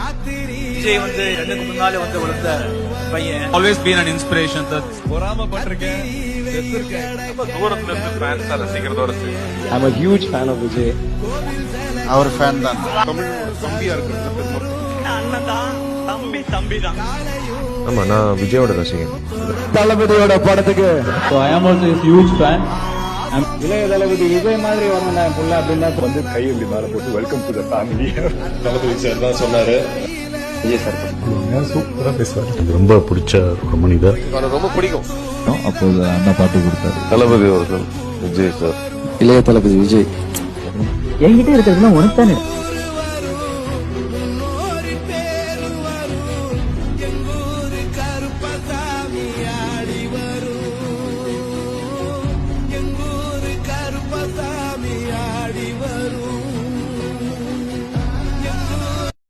விஜய் வந்து எனக்கு முன்னாலே வந்து வளர்ந்த பையன். Always been an inspiration. பொறாமப்பட்டிருக்கேன், தூரத்துல இருந்து ஃபேன்ஸா ரசிக்கிறதோட சரி. I'm a huge fan of Vijay. அவர் ஃபேன் தான். தமிழ் தம்பியா இருக்கிறது அண்ணன் தான், தம்பி தான். ஆமா, நான் விஜயோட ரசிகன். தளபதியோட படத்துக்கு So I am also a huge fan. இளைய தளபதி விஜய் மாதிரி வரணும் நான் புள்ள அப்படின்னு வந்து கையெழுதி மேல போட்டு welcome to the family. Thalapathy sir தான் சொன்னாரு. விஜய் சார் சூப்பரா பேசுவாரு. எனக்கு ரொம்ப பிடிச்ச ஒரு மனிதர். எனக்கு ரொம்ப பிடிக்கும். அப்போது அண்ணா பாட்டு கொடுத்தாரு. தளபதி அவர்கள் விஜய் சார். இளைய தளபதி விஜய் என்கிட்ட இருக்கிறதுலாம் உனக்கு தானே.